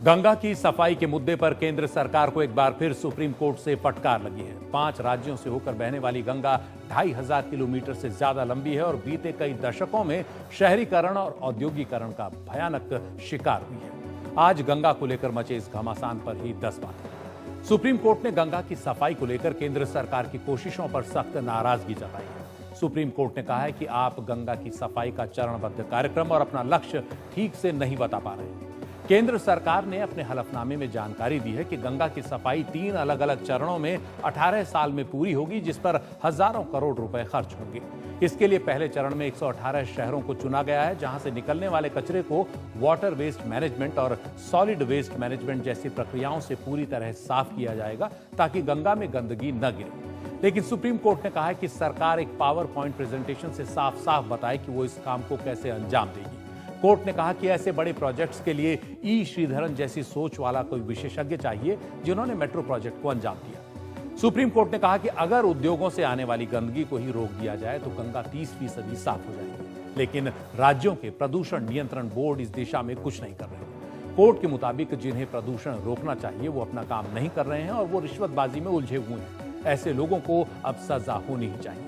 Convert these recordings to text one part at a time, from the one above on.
गंगा की सफाई के मुद्दे पर केंद्र सरकार को एक बार फिर सुप्रीम कोर्ट से फटकार लगी है। 5 राज्यों से होकर बहने वाली गंगा 2500 किलोमीटर से ज्यादा लंबी है और बीते कई दशकों में शहरीकरण और औद्योगिकरण का भयानक शिकार हुई है। आज गंगा को लेकर मचे इस घमासान पर ही 10 बातें। सुप्रीम कोर्ट ने गंगा की सफाई को लेकर केंद्र सरकार की कोशिशों पर सख्त नाराजगी जताई है। सुप्रीम कोर्ट ने कहा है कि आप गंगा की सफाई का चरणबद्ध कार्यक्रम और अपना लक्ष्य ठीक से नहीं बता पा रहे। केंद्र सरकार ने अपने हलफनामे में जानकारी दी है कि गंगा की सफाई 3 अलग अलग चरणों में 18 साल में पूरी होगी, जिस पर हजारों करोड़ रुपए खर्च होंगे। इसके लिए पहले चरण में 118 शहरों को चुना गया है, जहां से निकलने वाले कचरे को वाटर वेस्ट मैनेजमेंट और सॉलिड वेस्ट मैनेजमेंट जैसी प्रक्रियाओं से पूरी तरह साफ किया जाएगा, ताकि गंगा में गंदगी न गिरे। लेकिन सुप्रीम कोर्ट ने कहा है कि सरकार एक पावर पॉइंट प्रेजेंटेशन से साफ साफ बताए कि वो इस काम को कैसे अंजाम देगी। कोर्ट ने कहा कि ऐसे बड़े प्रोजेक्ट्स के लिए ई श्रीधरन जैसी सोच वाला कोई विशेषज्ञ चाहिए, जिन्होंने मेट्रो प्रोजेक्ट को अंजाम दिया। सुप्रीम कोर्ट ने कहा कि अगर उद्योगों से आने वाली गंदगी को ही रोक दिया जाए तो गंगा 30% साफ हो जाएगी। लेकिन राज्यों के प्रदूषण नियंत्रण बोर्ड इस दिशा में कुछ नहीं कर रहे। कोर्ट के मुताबिक जिन्हें प्रदूषण रोकना चाहिए वो अपना काम नहीं कर रहे हैं और वो रिश्वतबाजी में उलझे हुए हैं। ऐसे लोगों को अब सजा होनी ही चाहिए।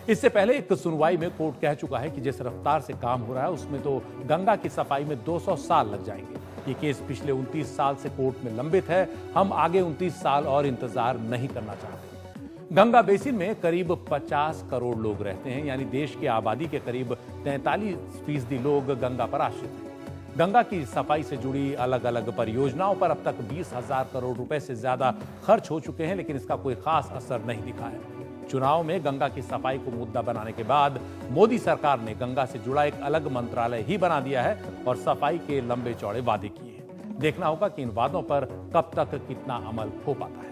इससे पहले एक सुनवाई में कोर्ट कह चुका है कि जिस रफ्तार से काम हो रहा है उसमें तो गंगा की सफाई में 200 साल लग जाएंगे। ये केस पिछले 29 साल से कोर्ट में लंबित है। हम आगे 29 साल और इंतजार नहीं करना चाहते। गंगा बेसिन में करीब 50 करोड़ लोग रहते हैं, यानी देश की आबादी के करीब 43% लोग गंगा पर आश्रित हैं। गंगा की सफाई से जुड़ी अलग अलग परियोजनाओं पर अब तक 20,000 करोड़ रुपए से ज्यादा खर्च हो चुके हैं, लेकिन इसका कोई खास असर नहीं दिखा है। चुनाव में गंगा की सफाई को मुद्दा बनाने के बाद मोदी सरकार ने गंगा से जुड़ा एक अलग मंत्रालय ही बना दिया है और सफाई के लंबे चौड़े वादे किए हैं। देखना होगा कि इन वादों पर कब तक कितना अमल हो पाता है।